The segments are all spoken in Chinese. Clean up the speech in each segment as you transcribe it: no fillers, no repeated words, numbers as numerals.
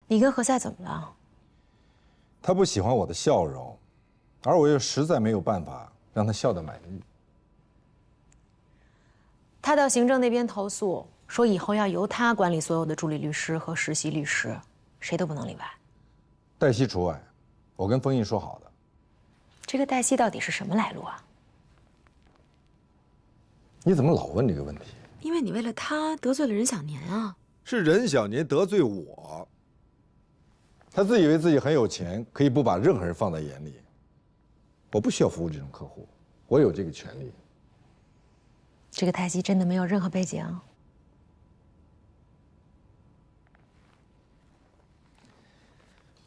你跟何塞怎么了？他不喜欢我的笑容，而我又实在没有办法让他笑得满意。他到行政那边投诉，说以后要由他管理所有的助理律师和实习律师，谁都不能例外。黛西除外，我跟封印说好的。这个黛西到底是什么来路啊？你怎么老问这个问题？因为你为了他得罪了任小年啊。是任小年得罪我。他自以为自己很有钱，可以不把任何人放在眼里。我不需要服务这种客户，我有这个权利。这个黛西真的没有任何背景？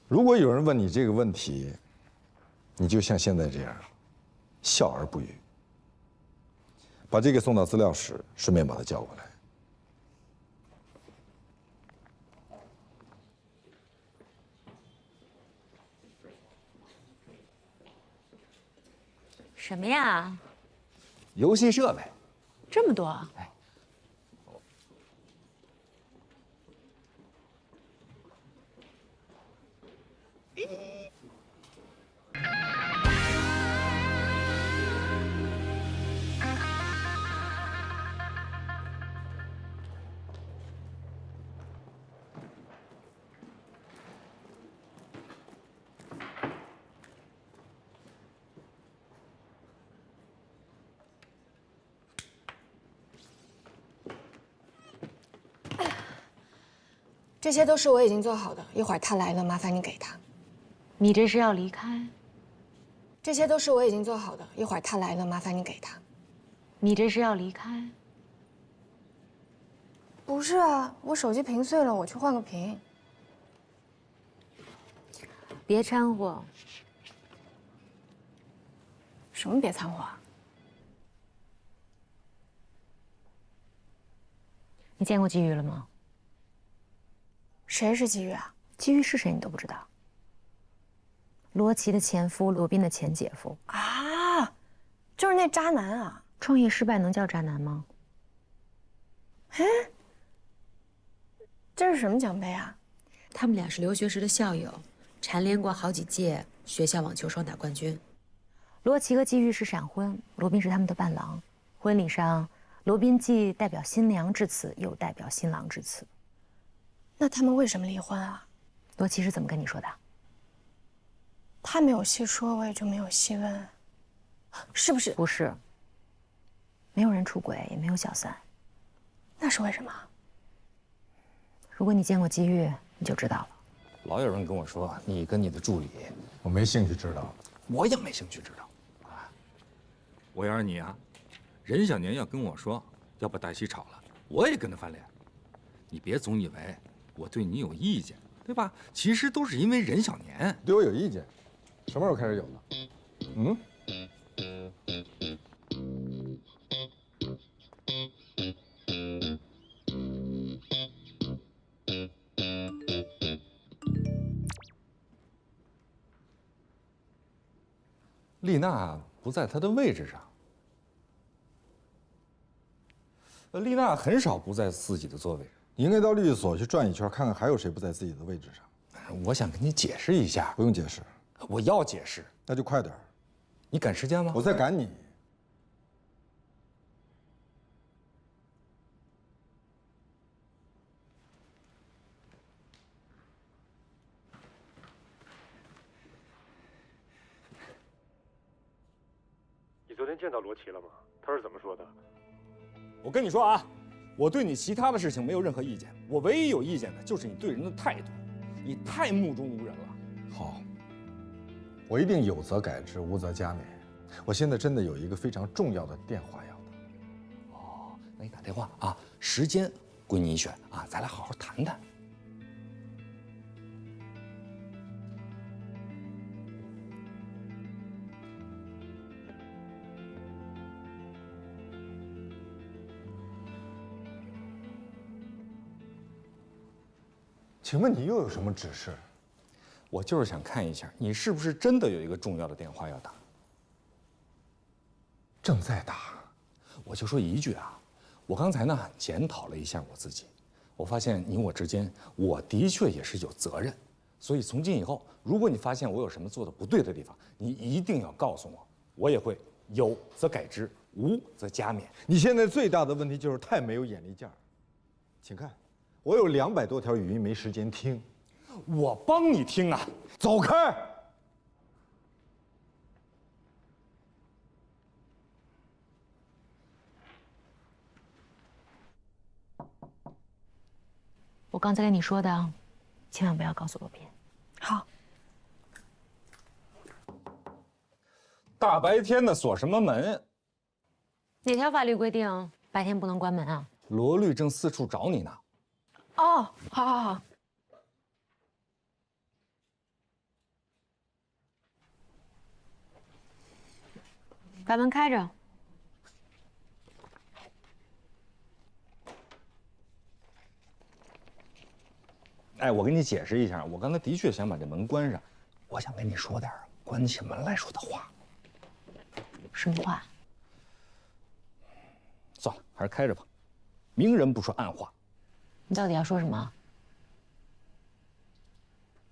如果有人问你这个问题，你就像现在这样，笑而不语。把这个送到资料室，顺便把他叫过来。什么呀？游戏设备，这么多？哎，这些都是我已经做好的，一会儿他来了，麻烦你给他。你这是要离开？这些都是我已经做好的，一会儿他来了，麻烦你给他。你这是要离开？不是啊，我手机屏碎了，我去换个屏。别掺和。什么别掺和啊？你见过季玉了吗？谁是季玉啊？季玉是谁你都不知道？罗琦的前夫，罗宾的前姐夫啊，就是那渣男啊！创业失败能叫渣男吗？哎，这是什么奖杯啊？他们俩是留学时的校友，蝉联过好几届学校网球双打冠军。罗琦和季玉是闪婚，罗宾是他们的伴郎。婚礼上，罗宾既代表新娘致辞，又代表新郎致辞。那他们为什么离婚啊？罗琦是怎么跟你说的？他没有细说，我也就没有细问。是不是？不是。没有人出轨，也没有小三。那是为什么？如果你见过季玉，你就知道了。老有人跟我说你跟你的助理，我没兴趣知道。我也没兴趣知道。啊，我要是你啊，任小年要跟我说要把黛西炒了，我也跟他翻脸。你别总以为我对你有意见，对吧？其实都是因为任小年对我有意见，什么时候开始有的？嗯？丽娜不在她的位置上。丽娜很少不在自己的座位上。你应该到律师所去转一圈，看看还有谁不在自己的位置上。我想跟你解释一下。不用解释。我要解释。那就快点。你赶时间吗？我在赶你。你昨天见到罗琦了吗？他是怎么说的？我跟你说啊，我对你其他的事情没有任何意见，我唯一有意见的就是你对人的态度，你太目中无人了。好，我一定有则改之，无则加勉。我现在真的有一个非常重要的电话要打。哦，那你打电话啊，时间归你选啊，咱俩好好谈谈。请问你又有什么指示？我就是想看一下，你是不是真的有一个重要的电话要打。正在打。我就说一句啊，我刚才呢检讨了一下我自己，我发现你我之间，我的确也是有责任，所以从今以后，如果你发现我有什么做的不对的地方，你一定要告诉我，我也会有则改之，无则加勉。你现在最大的问题就是太没有眼力劲儿。请看，我有200多条语音没时间听。我帮你听啊，走开！我刚才跟你说的，千万不要告诉罗宾。好。大白天的锁什么门？哪条法律规定白天不能关门啊？罗律正四处找你呢。哦，好好好。把门开着。哎，我跟你解释一下，我刚才的确想把这门关上，我想跟你说点关起门来说的话。什么话？算了，还是开着吧。明人不说暗话。你到底要说什么？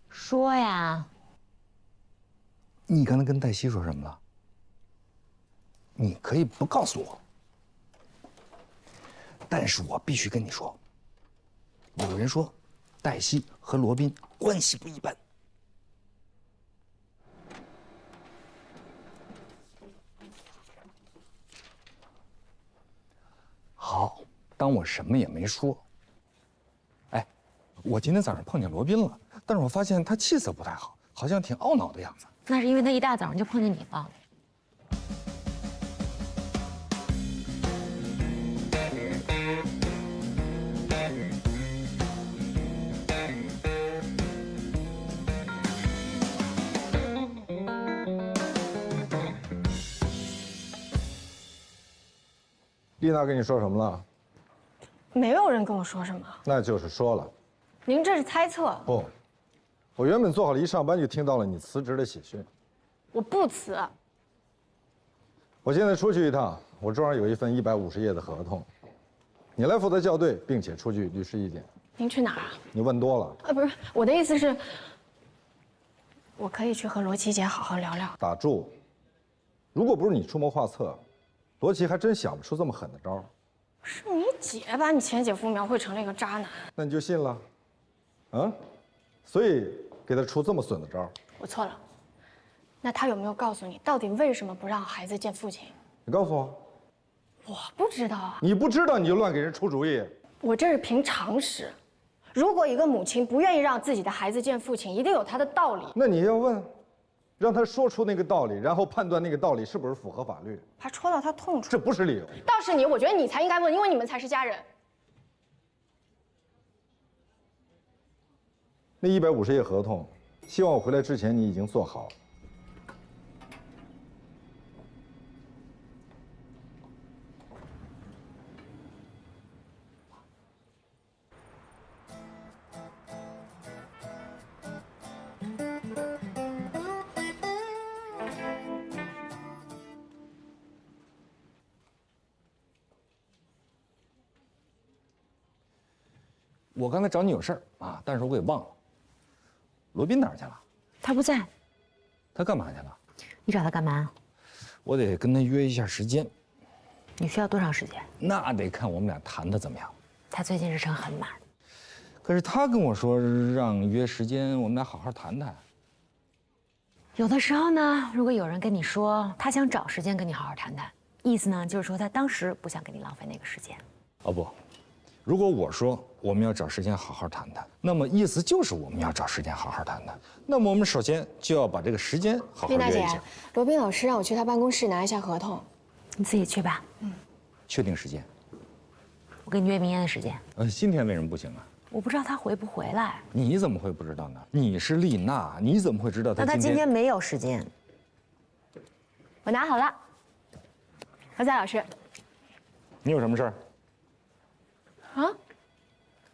说呀！你刚才跟黛西说什么了？你可以不告诉我，但是我必须跟你说。有人说，黛西和罗宾关系不一般。好，当我什么也没说。哎，我今天早上碰见罗宾了，但是我发现他气色不太好，好像挺懊恼的样子。那是因为他一大早上就碰见你了。丽娜跟你说什么了？没有人跟我说什么。那就是说了。您这是猜测。不，我原本做好了，一上班就听到了你辞职的喜讯。我不辞。我现在出去一趟，我桌上有一份150页的合同，你来负责校对，并且出具律师意见。您去哪儿啊？你问多了。不是，我的意思是，我可以去和罗琦姐好好聊聊。打住！如果不是你出谋划策，罗琦还真想不出这么狠的招。是你姐把你前姐夫描绘成了一个渣男。那你就信了？啊？所以给他出这么损的招？我错了。那他有没有告诉你，到底为什么不让孩子见父亲？你告诉我。我不知道啊。你不知道你就乱给人出主意。我这是凭常识。如果一个母亲不愿意让自己的孩子见父亲，一定有她的道理。那你要问，让他说出那个道理，然后判断那个道理是不是符合法律。还戳到他痛处。这不是理由。倒是你，我觉得你才应该问，因为你们才是家人。那150页合同，希望我回来之前你已经做好。我刚才找你有事儿啊，但是我给忘了。罗宾哪儿去了？他不在。他干嘛去了？你找他干嘛？我得跟他约一下时间。你需要多长时间？那得看我们俩谈的怎么样。他最近日程很满。可是他跟我说让约时间，我们俩好好谈谈。有的时候呢，如果有人跟你说他想找时间跟你好好谈谈，意思呢就是说他当时不想跟你浪费那个时间。哦不，如果我说我们要找时间好好谈谈，那么意思就是我们要找时间好好谈谈。那么我们首先就要把这个时间好好约一下。罗宾老师让我去他办公室拿一下合同。你自己去吧。确定时间。我给你约明天的时间。今天为什么不行啊？我不知道他回不回来。你怎么会不知道呢？你是丽娜，你怎么会知道他那他今天没有时间。我拿好了。何赛老师。你有什么事儿？啊？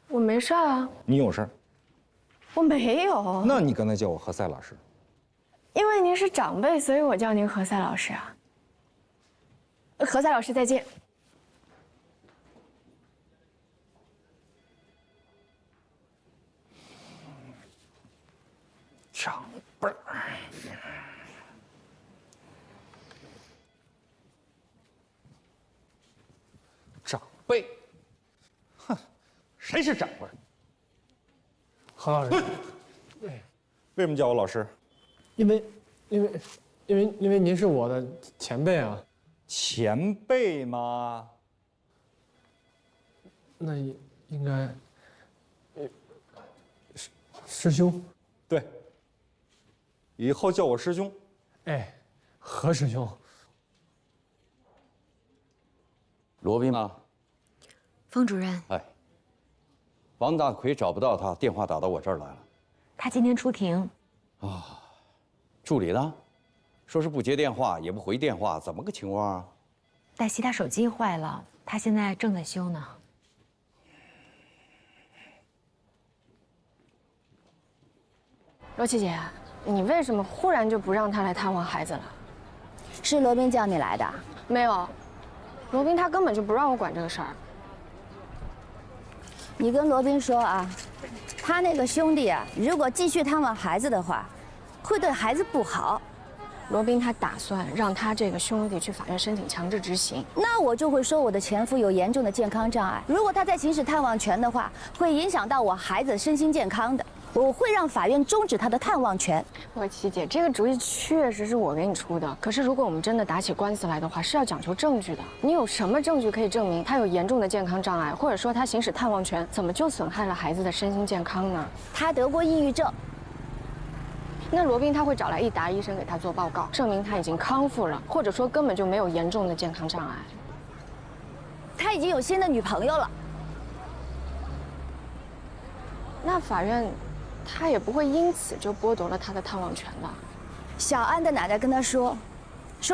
我没事啊。你有事儿？我没有。那你刚才叫我何赛老师？因为您是长辈，所以我叫您何赛老师啊。何赛老师再见。背。哼，谁是长官？何老师，为什么叫我老师？因为您是我的前辈啊。前辈吗？那应该，师兄。对。以后叫我师兄。哎，何师兄。罗宾呢？风主任，哎，王大奎找不到他，电话打到我这儿来了。他今天出庭。助理呢？说是不接电话，也不回电话，怎么个情况啊？黛西她手机坏了，她现在正在修呢。罗琦姐，你为什么忽然就不让他来探望孩子了？是罗宾叫你来的？没有，罗宾他根本就不让我管这个事儿。你跟罗宾说啊，他那个兄弟啊，如果继续探望孩子的话，会对孩子不好。罗宾他打算让他这个兄弟去法院申请强制执行。那我就会说我的前夫有严重的健康障碍，如果他在行使探望权的话，会影响到我孩子身心健康的。我会让法院终止他的探望权。罗琦姐，这个主意确实是我给你出的。可是如果我们真的打起官司来的话，是要讲求证据的。你有什么证据可以证明他有严重的健康障碍，或者说他行使探望权怎么就损害了孩子的身心健康呢？他得过抑郁症。那罗宾他会找来一达医生给他做报告，证明他已经康复了，或者说根本就没有严重的健康障碍。他已经有新的女朋友了。那法院他也不会因此就剥夺了他的探望权的。小安的奶奶跟他说，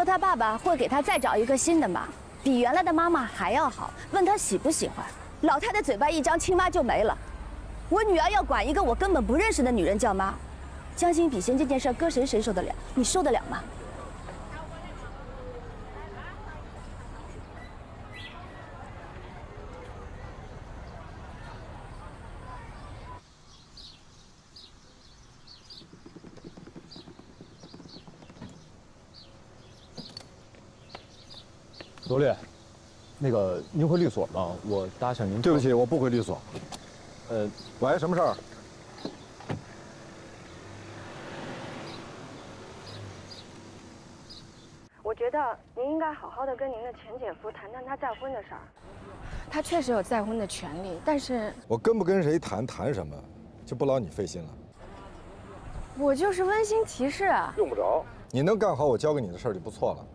他爸爸会给他再找一个新的妈，比原来的妈妈还要好，问他喜不喜欢。老太太嘴巴一张，亲妈就没了。我女儿要管一个我根本不认识的女人叫妈，将心比心这件事搁谁受得了？你受得了吗？罗律，那个您回律所吗？我搭下您。对不起，我不回律所。喂，什么事儿？我觉得您应该好好的跟您的前姐夫谈谈他再婚的事儿。他确实有再婚的权利，但是我跟不跟谁谈什么，就不劳你费心了。我就是温馨提示啊。用不着。你能干好我交给你的事儿就不错了。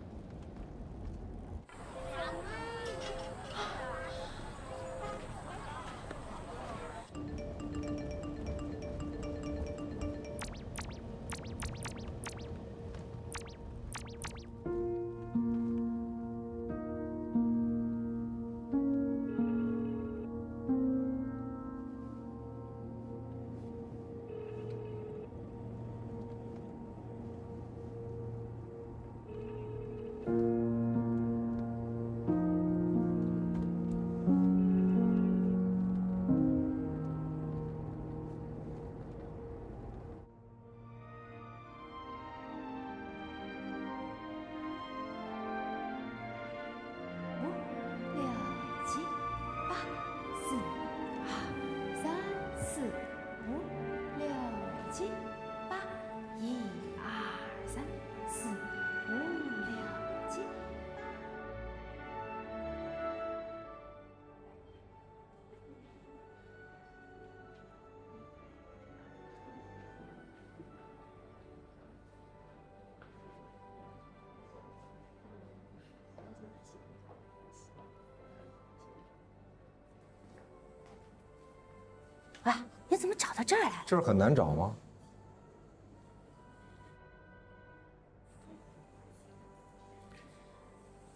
喂，你怎么找到这儿来了？这儿很难找吗？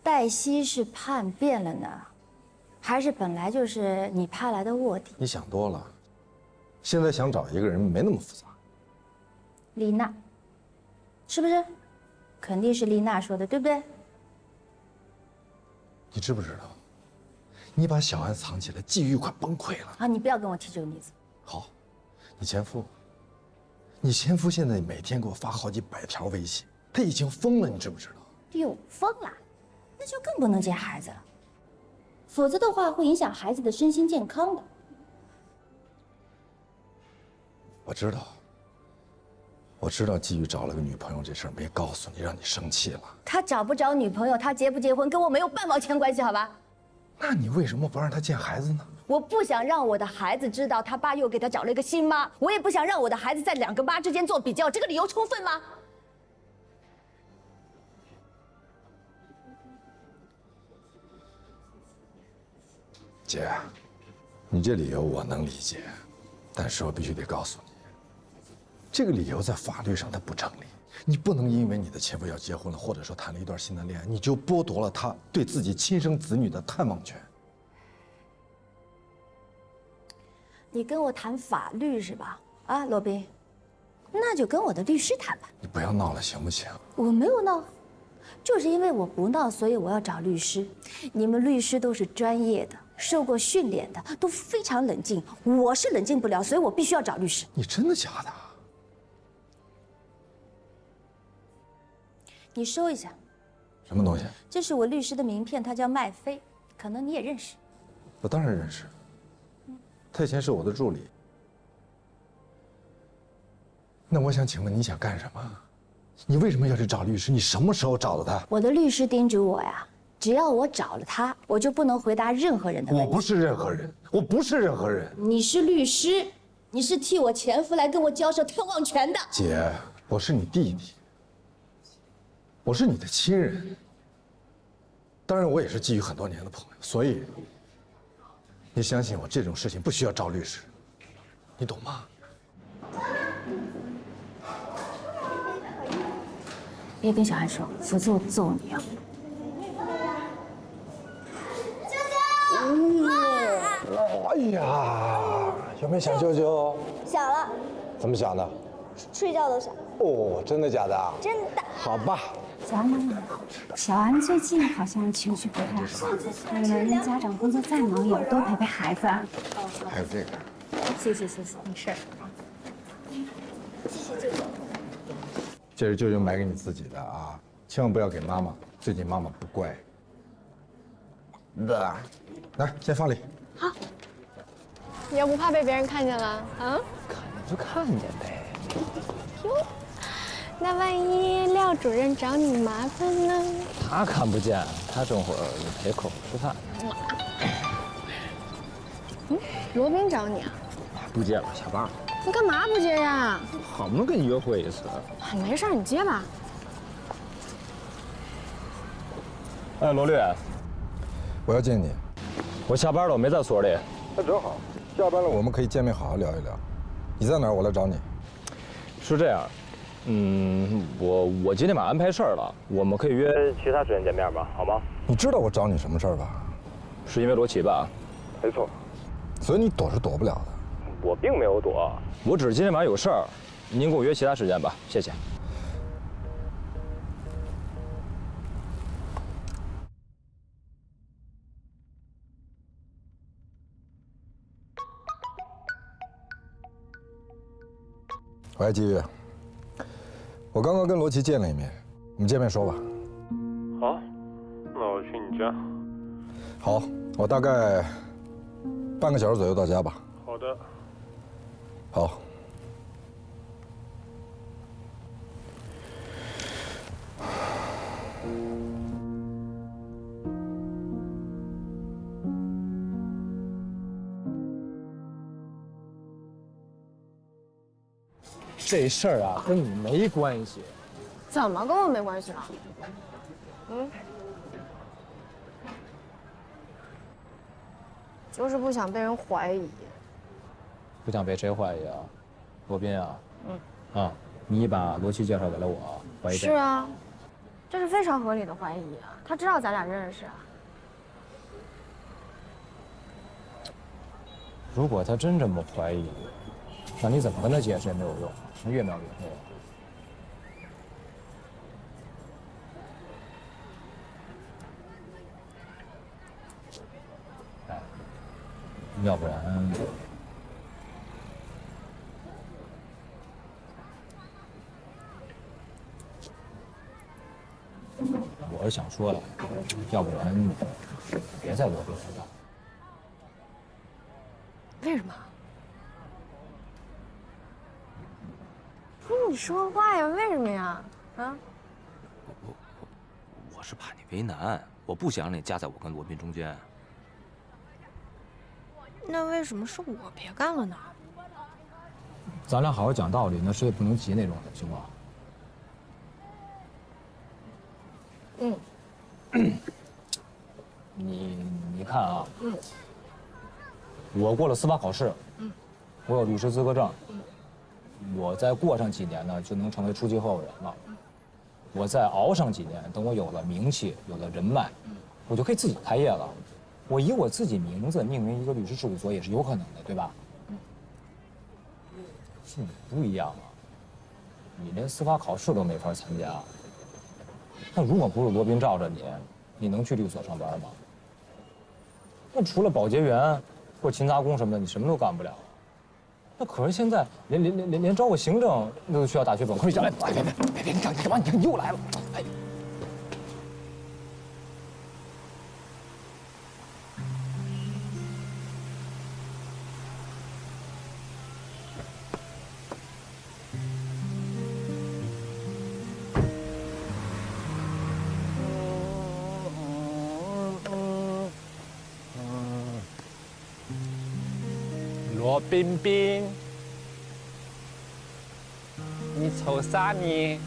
黛西是叛变了呢，还是本来就是你派来的卧底？你想多了，现在想找一个人没那么复杂。丽娜，是不是？肯定是丽娜说的，对不对？你知不知道，你把小安藏起来，季玉快崩溃了。啊，你不要跟我提这个例子。好，你前夫现在每天给我发好几百条微信，他已经疯了，你知不知道？哟，疯了，那就更不能见孩子了。否则的话会影响孩子的身心健康的。我知道季宇找了个女朋友这事儿没告诉你，让你生气了。他找不着女朋友，他结不结婚跟我没有半毛钱关系，好吧？那你为什么不让他见孩子呢？我不想让我的孩子知道他爸又给他找了一个新妈，我也不想让我的孩子在2个妈之间做比较，这个理由充分吗？姐，你这理由我能理解，但是我必须得告诉你，这个理由在法律上它不成立。你不能因为你的前夫要结婚了，或者说谈了一段新的恋爱，你就剥夺了他对自己亲生子女的探望权。你跟我谈法律是吧？啊，罗宾，那就跟我的律师谈吧。你不要闹了，行不行？我没有闹，就是因为我不闹，所以我要找律师。你们律师都是专业的，受过训练的，都非常冷静。我是冷静不了，所以我必须要找律师。你真的假的？你收一下。什么东西？这是我律师的名片，他叫麦飞，可能你也认识。我当然认识，他以前是我的助理。那我想请问你想干什么？你为什么要去找律师？你什么时候找的他？我的律师叮嘱我呀，只要我找了他，我就不能回答任何人的问题。我不是任何人，我不是任何人。你是律师，你是替我前夫来跟我交涉探望权的。姐，我是你弟弟，我是你的亲人，当然我也是基于很多年的朋友，所以你相信我，这种事情不需要找律师，你懂吗？别跟小孩说，否则我揍你啊！哎呀，有没有想舅舅？想了，怎么想的？睡觉都想。哦，真的假的啊？真的。好吧。小安妈妈，小安最近好像情绪不太好，我们家长工作再忙也要多陪陪孩子啊。还有这个。谢谢，没事。谢谢舅舅。这是舅舅买给你自己的啊，千万不要给妈妈，最近妈妈不乖。来，先放里。好。你要不怕被别人看见了啊？看见就看见呗。哟，那万一廖主任找你麻烦呢？他看不见，他这会儿陪客户吃饭。罗宾找你啊？不接了，下班了。你干嘛不接呀？好不容易跟你约会一次。没事，你接吧。哎，罗律，我要见你。我下班了，我没在所里。那正好，下班了我们可以见面好好聊一聊。你在哪儿？我来找你。是这样，我今天晚上安排事儿了，我们可以约其他时间见面吧，好吗？你知道我找你什么事儿吧？是因为罗琦吧？没错。所以你躲是躲不了的。我并没有躲，我只是今天晚上有事儿，您跟我约其他时间吧，谢谢。喂，季宇，我刚刚跟罗琦见了一面，我们见面说吧。好，那我去你家。好，我大概半个小时左右到家吧。好的。好。这事儿啊，跟你没关系。怎么跟我没关系了？就是不想被人怀疑。不想被谁怀疑啊？罗宾啊？啊，你把罗琦介绍给了我，怀疑是啊，这是非常合理的怀疑啊。他知道咱俩认识啊。如果他真这么怀疑，那你怎么跟他解释也没有用，他越描越黑。哎，要不然，我是想说了，要不然别在罗宾身上。为什么？不是你说话呀？为什么呀？啊？我是怕你为难，我不想让你夹在我跟罗宾中间。那为什么是我别干了呢？咱俩好好讲道理，那谁也不能急那种的，行吗？你看啊，我过了司法考试，我有律师资格证，我再过上几年呢，就能成为初级合伙人了。我再熬上几年，等我有了名气，有了人脉，我就可以自己开业了。我以我自己名字命名一个律师事务所也是有可能的，对吧？是你不一样啊，你连司法考试都没法参加。那如果不是罗宾罩着你，你能去律所上班吗？那除了保洁员或者勤杂工什么的，你什么都干不了。那可是现在连招个行政都需要大学本科。你哎，别，你干嘛？你又来了！哎。罗冰冰，你瞅啥呢？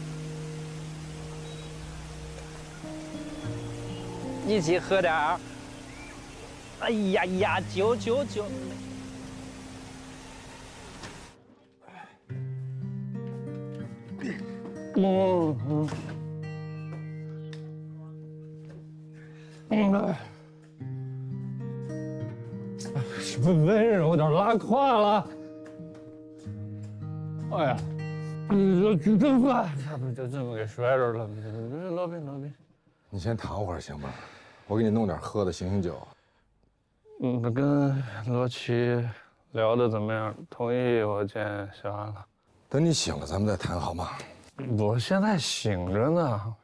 一起喝点儿。哎呀，酒。什么温柔，有点拉胯了。哎呀，你这真快，就这么给摔着了。罗宾，你先躺会儿行吗？我给你弄点喝的醒醒酒。跟罗琦聊的怎么样？同意我见小安了。等你醒了，咱们再谈好吗？我现在醒着呢。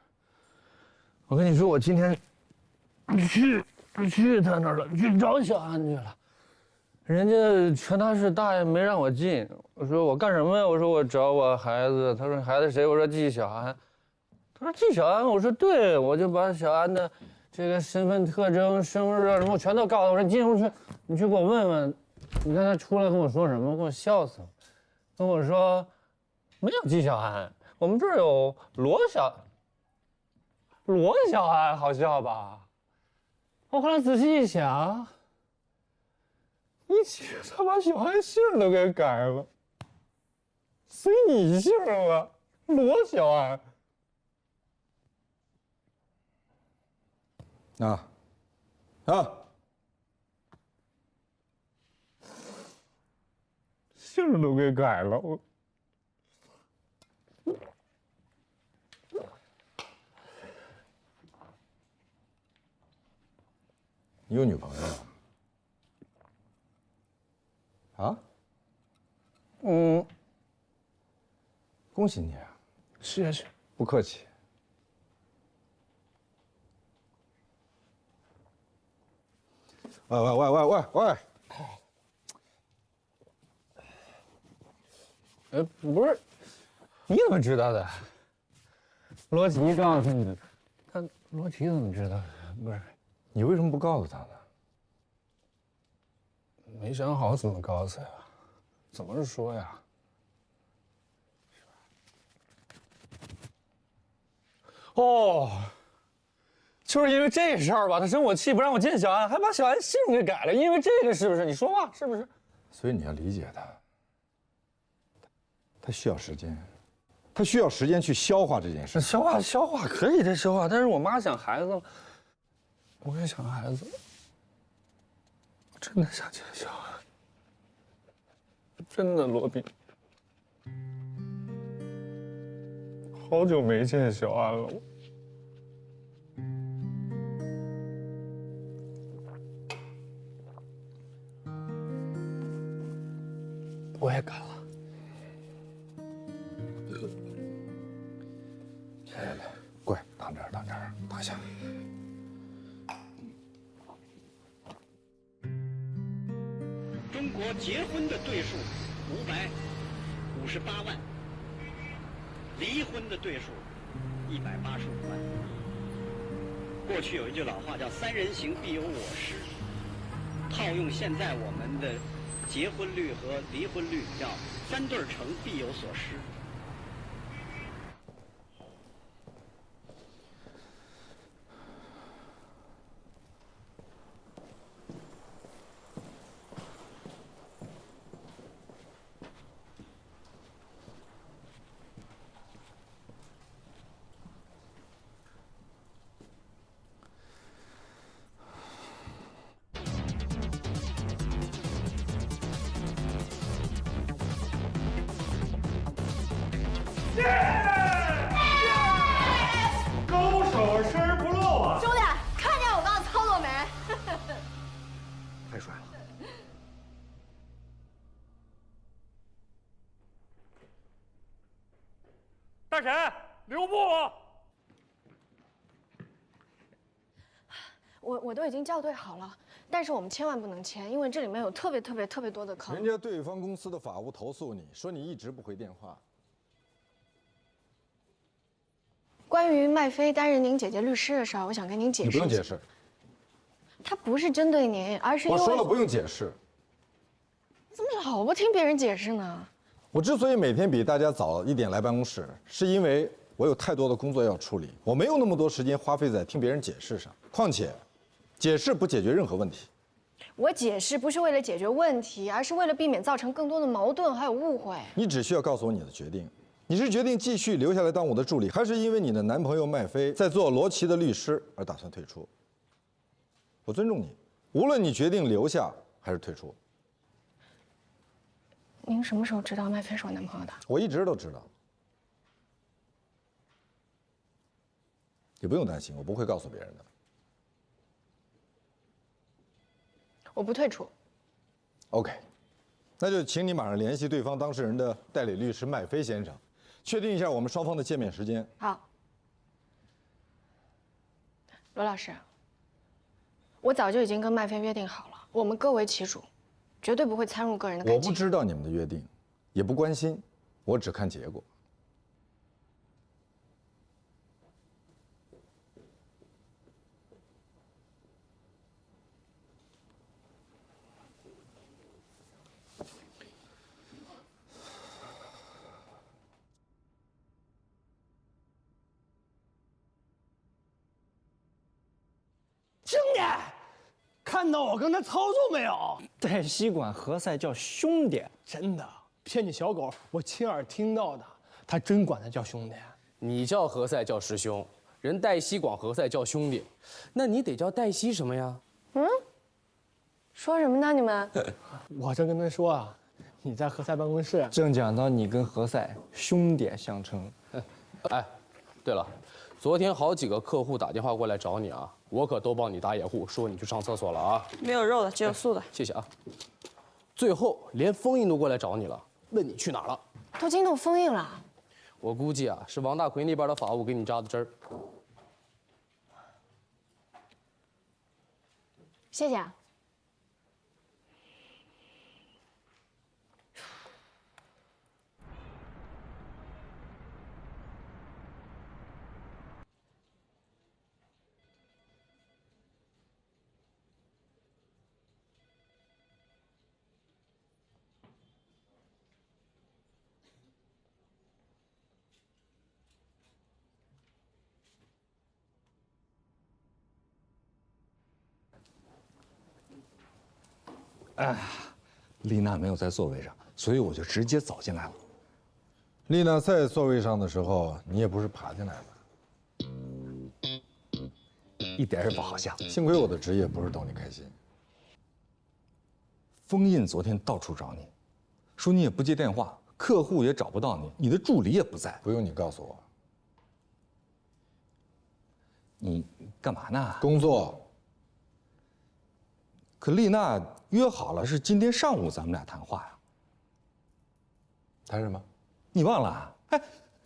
我跟你说，我今天去他那儿了，去找小安去了。人家全大市大爷没让我进。我说我干什么呀？我说我找我孩子。他说孩子谁？我说纪晓安。他说纪晓安。我说对，我就把小安的这个身份特征、生日啊什么全都告诉他。我说你进屋去，你去给我问问。你看他出来跟我说什么？给我笑死了。跟我说没有纪晓安，我们这儿有罗小安，好笑吧？我后来仔细一想。他把小安姓都给改了，随你姓了，罗小安。姓都给改了，我。你有女朋友啊？恭喜你啊！谢谢。不客气。喂！不是，你怎么知道的？罗琦告诉你的。罗琦怎么知道的？不是，你为什么不告诉他呢？没想好怎么告诉呀？怎么说呀？哦，就是因为这事儿吧，他生我气，不让我见小安，还把小安姓给改了。因为这个是不是？你说话是不是？所以你要理解他，他需要时间，他需要时间去消化这件事。消化可以再消化，但是我妈想孩子了，我也想孩子，我真的想见小安。真的，罗宾，好久没见小安了。我也干了。来，乖，躺这儿，躺这儿，躺下。中国结婚的对数558万，离婚的对数185万。过去有一句老话叫"三人行必有我师"，套用现在我们的结婚率和离婚率叫"三对成必有所失"。高手生而不露啊！兄弟，看见我刚刚操作没？太帅了！大婶，留步！我都已经校对好了，但是我们千万不能签，因为这里面有特别多的坑。人家对方公司的法务投诉你说你一直不回电话。关于麦飞担任您姐姐律师的事儿，我想跟您解释。你不用解释。他不是针对您，而是因为我说了不用解释。你怎么老不听别人解释呢？我之所以每天比大家早一点来办公室，是因为我有太多的工作要处理，我没有那么多时间花费在听别人解释上。况且，解释不解决任何问题。我解释不是为了解决问题，而是为了避免造成更多的矛盾还有误会。你只需要告诉我你的决定。你是决定继续留下来当我的助理，还是因为你的男朋友麦飞在做罗琦的律师而打算退出？我尊重你，无论你决定留下还是退出。您什么时候知道麦飞是我男朋友的？我一直都知道。也不用担心，我不会告诉别人的。我不退出。OK， 那就请你马上联系对方当事人的代理律师麦飞先生，确定一下我们双方的见面时间。好，罗老师，我早就已经跟麦飞约定好了，我们各为其主，绝对不会参入个人的感情。我不知道你们的约定，也不关心，我只看结果。兄弟，看到我刚才操作没有？代西管何塞叫兄弟，真的，骗你小狗，我亲耳听到的，他真管他叫兄弟。你叫何塞叫师兄，人黛西管何塞叫兄弟，那你得叫黛西什么呀？嗯，说什么呢你们？我正跟他说啊，你在何塞办公室，正讲到你跟何塞兄弟相称。哎，对了，昨天好几个客户打电话过来找你啊，我可都帮你打掩护，说你去上厕所了啊。没有肉的，只有素的。谢谢啊。最后连封印都过来找你了，问你去哪儿了。都惊动封印了。我估计啊，是王大奎那边的法务给你扎的针儿。谢谢啊。哎，丽娜没有在座位上，所以我就直接走进来了。丽娜在座位上的时候，你也不是爬进来的，一点也不好笑。幸亏我的职业不是逗你开心。封印昨天到处找你，说你也不接电话，客户也找不到你，你的助理也不在。不用你告诉我。你干嘛呢？工作。可丽娜约好了是今天上午咱们俩谈话呀。谈什么？你忘了？哎，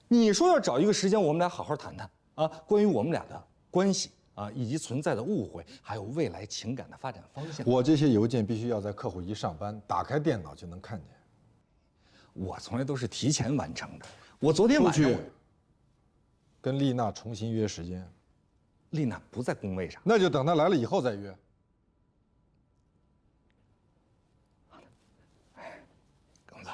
你说要找一个时间我们俩好好谈谈，啊，关于我们俩的关系啊，以及存在的误会，还有未来情感的发展方向。我这些邮件必须要在客户一上班，打开电脑就能看见。我从来都是提前完成的。我昨天晚上跟丽娜重新约时间。丽娜不在工位上，那就等她来了以后再约。耿子，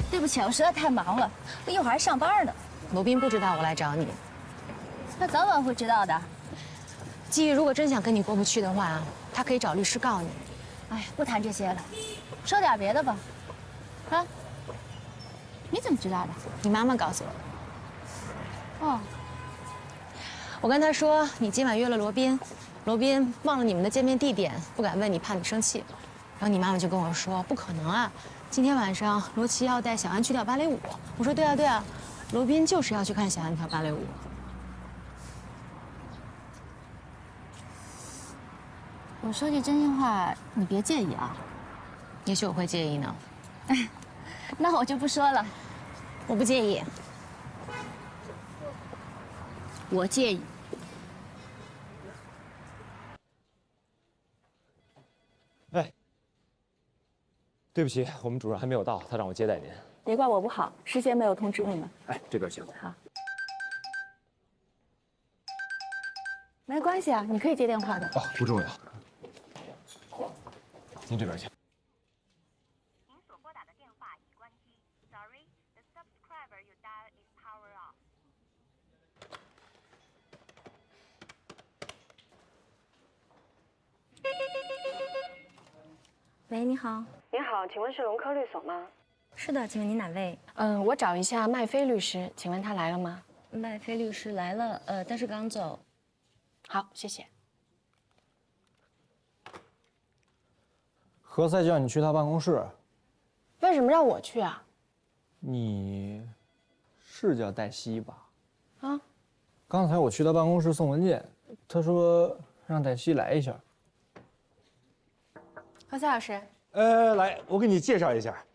对不起，我实在太忙了，我一会儿还上班呢。罗宾不知道我来找你，他早晚会知道的。季玉如果真想跟你过不去的话，他可以找律师告你。哎，不谈这些了，说点别的吧。啊？你怎么知道的？你妈妈告诉我的。哦，我跟他说你今晚约了罗宾，罗宾忘了你们的见面地点，不敢问你，怕你生气。然后你妈妈就跟我说不可能啊，今天晚上罗琦要带小安去跳芭蕾舞。我说对啊对啊，罗宾就是要去看小安跳芭蕾舞。我说句真心话，你别介意啊。也许我会介意呢。那我就不说了。我不介意。我介意。哎，对不起，我们主任还没有到，他让我接待您。别怪我不好，事先没有通知你们。哎，这边请。好。没关系啊，你可以接电话的。哦，不重要。您这边请。您所拨打的电话已关机。Sorry, the subscriber you dial is power off. 喂，你好。您好，请问是龙科律所吗？是的，请问您哪位？我找一下麦飞律师，请问他来了吗？麦飞律师来了，但是刚走。好，谢谢。何塞叫你去他办公室。为什么让我去啊？你是叫黛西吧？啊？刚才我去他办公室送文件，他说让黛西来一下。何塞老师。来，我给你介绍一下，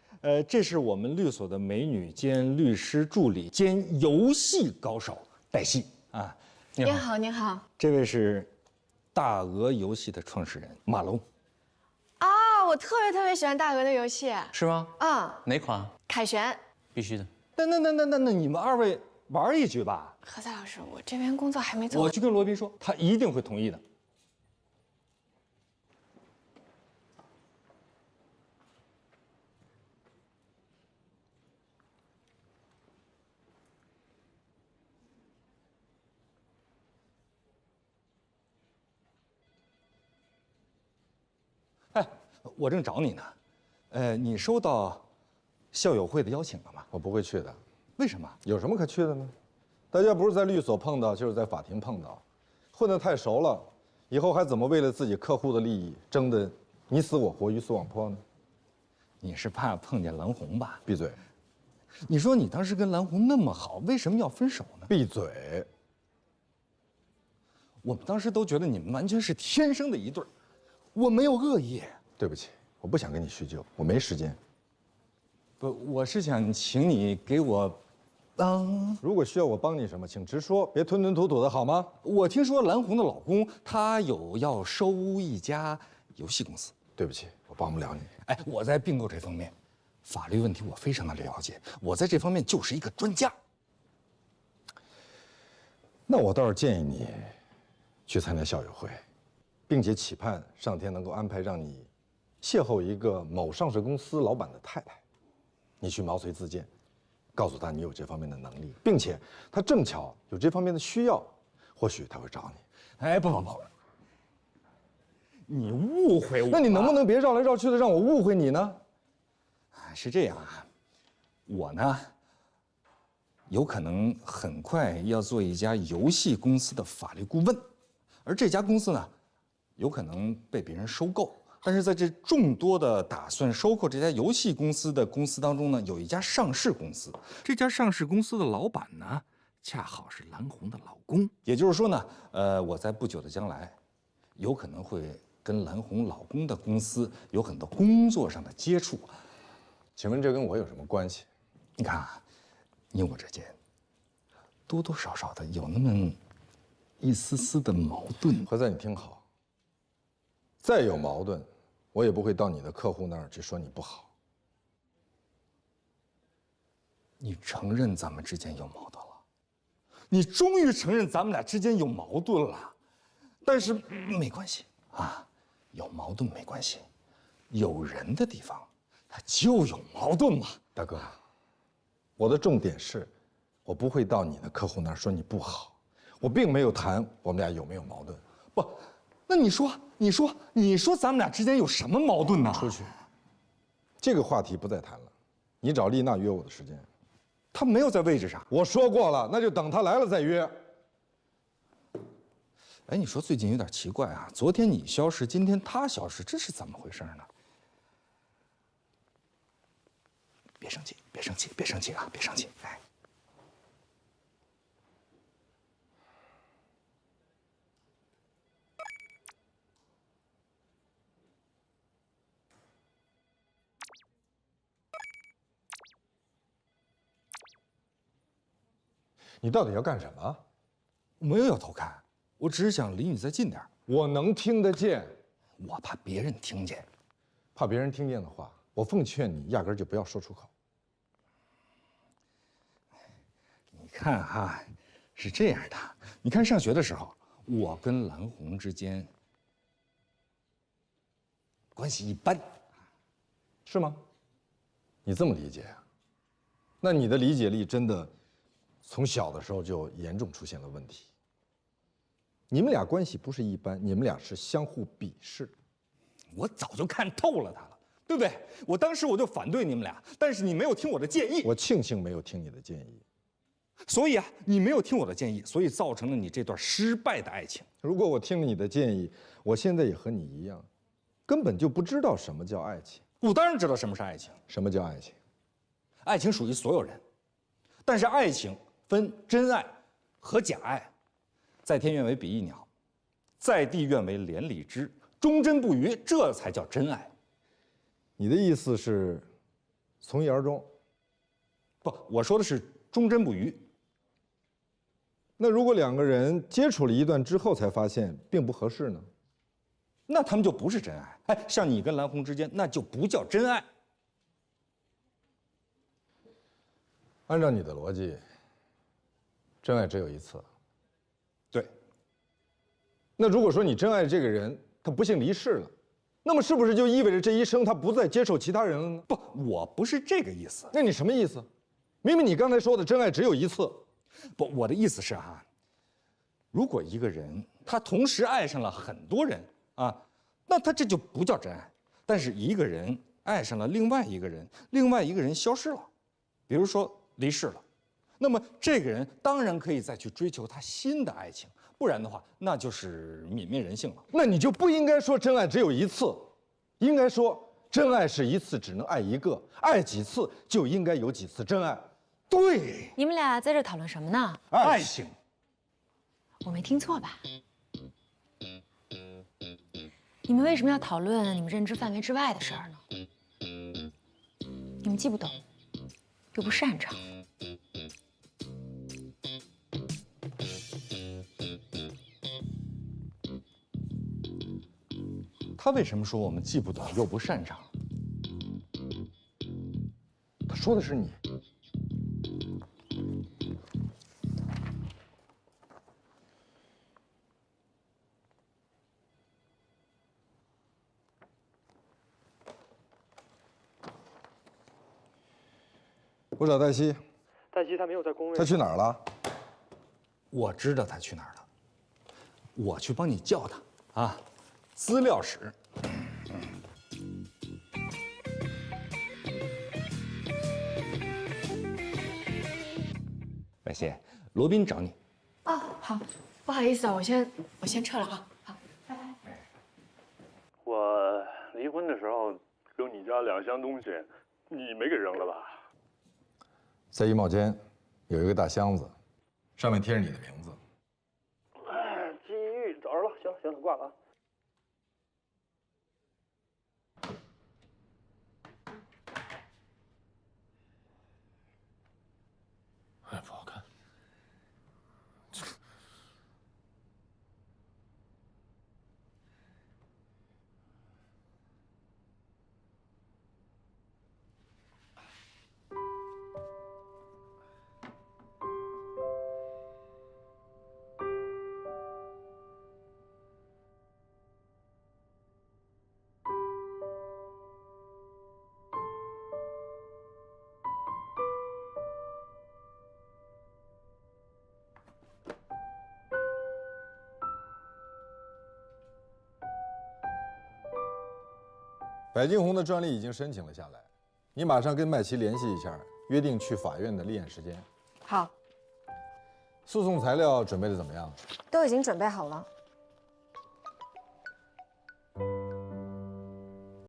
这是我们律所的美女兼律师助理兼游戏高手黛西啊。您好，您好。这位是大鹅游戏的创始人马龙。啊，我特别喜欢大鹅的游戏。是吗？啊。哪款？凯旋。必须的。那你们二位玩一局吧。何塞老师，我这边工作还没做。我去跟罗宾说，他一定会同意的。哎，我正找你呢，你收到校友会的邀请了吗？我不会去的。为什么？有什么可去的呢？大家不是在律所碰到，就是在法庭碰到，混得太熟了，以后还怎么为了自己客户的利益争得你死我活、鱼死网破呢？你是怕碰见蓝红吧？闭嘴！你说你当时跟蓝红那么好，为什么要分手呢？闭嘴！我们当时都觉得你们完全是天生的一对儿，我没有恶意。对不起，我不想跟你叙旧，我没时间。不，我是想请你给我帮。如果需要我帮你什么，请直说，别吞吞吐吐的好吗？我听说蓝红的老公他有要收一家游戏公司。对不起，我帮不了你。哎，我在并购这方面，法律问题我非常的了解，我在这方面就是一个专家。那我倒是建议你去参加校友会，并且期盼上天能够安排让你邂逅一个某上市公司老板的太太，你去毛遂自荐，告诉他你有这方面的能力，并且他正巧有这方面的需要，或许他会找你。哎，不，你误会我。那你能不能别绕来绕去的让我误会你呢？是这样啊，我呢，有可能很快要做一家游戏公司的法律顾问，而这家公司呢，有可能被别人收购但是在这众多的打算收购这家游戏公司的公司当中呢，有一家上市公司，这家上市公司的老板呢，恰好是蓝红的老公。也就是说呢，我在不久的将来，有可能会跟蓝红老公的公司有很多工作上的接触。请问这跟我有什么关系？你看啊，你我之间多多少少的有那么一丝丝的矛盾。何在，你听好，再有矛盾，我也不会到你的客户那儿去说你不好。你承认咱们之间有矛盾了，你终于承认咱们俩之间有矛盾了。但是没关系啊，有矛盾没关系，有人的地方它就有矛盾嘛。大哥，我的重点是，我不会到你的客户那儿说你不好，我并没有谈我们俩有没有矛盾。不，那你说咱们俩之间有什么矛盾呢？出去，这个话题不再谈了。你找丽娜约我的时间，她没有在位置上。我说过了，那就等她来了再约。哎，你说最近有点奇怪啊，昨天你消失，今天她消失，这是怎么回事呢？别生气，别生气，别生气啊！别生气，哎。你到底要干什么？没有要偷看，我只是想离你再近点。我能听得见，我怕别人听见。怕别人听见的话，我奉劝你压根儿就不要说出口。你看哈，是这样的，你看上学的时候，我跟蓝红之间关系一般，是吗？你这么理解啊？那你的理解力真的从小的时候就严重出现了问题。你们俩关系不是一般，你们俩是相互鄙视。我早就看透了他了，对不对？我当时我就反对你们俩，但是你没有听我的建议。我庆幸没有听你的建议。所以啊，你没有听我的建议，所以造成了你这段失败的爱情。如果我听了你的建议，我现在也和你一样，根本就不知道什么叫爱情。我当然知道什么是爱情。什么叫爱情？爱情属于所有人，但是爱情分真爱和假爱。在天愿为比翼鸟，在地愿为连理枝，忠贞不渝，这才叫真爱。你的意思是从一而终？不，我说的是忠贞不渝。那如果两个人接触了一段之后才发现并不合适呢？那他们就不是真爱。哎，像你跟蓝红之间，那就不叫真爱。按照你的逻辑，真爱只有一次。对。那如果说你真爱这个人，他不幸离世了，那么是不是就意味着这一生他不再接受其他人了呢？不，我不是这个意思。那你什么意思？明明你刚才说的真爱只有一次。不，我的意思是哈，如果一个人他同时爱上了很多人啊，那他这就不叫真爱。但是一个人爱上了另外一个人，另外一个人消失了，比如说离世了，那么这个人当然可以再去追求他新的爱情，不然的话，那就是泯灭人性了。那你就不应该说真爱只有一次，应该说真爱是一次只能爱一个，爱几次就应该有几次真爱。对，你们俩在这讨论什么呢？爱情。我没听错吧？你们为什么要讨论你们认知范围之外的事儿呢？你们既不懂，又不擅长。他为什么说我们既不懂又不擅长？他说的是你。我找黛西。黛西她没有在工位。她去哪儿了？我知道她去哪儿了，我去帮你叫她啊。资料室。百谢，罗宾找你。哦，好，不好意思啊，我先撤了啊。好，拜拜。我离婚的时候扔你家2箱东西，你没给扔了吧？在衣帽间有一个大箱子，上面贴着你的名字。哎，机遇找着了，行了，挂了啊。哎，不好看。白金红的专利已经申请了下来，你马上跟麦琪联系一下，约定去法院的立案时间。好，诉讼材料准备的怎么样？都已经准备好了。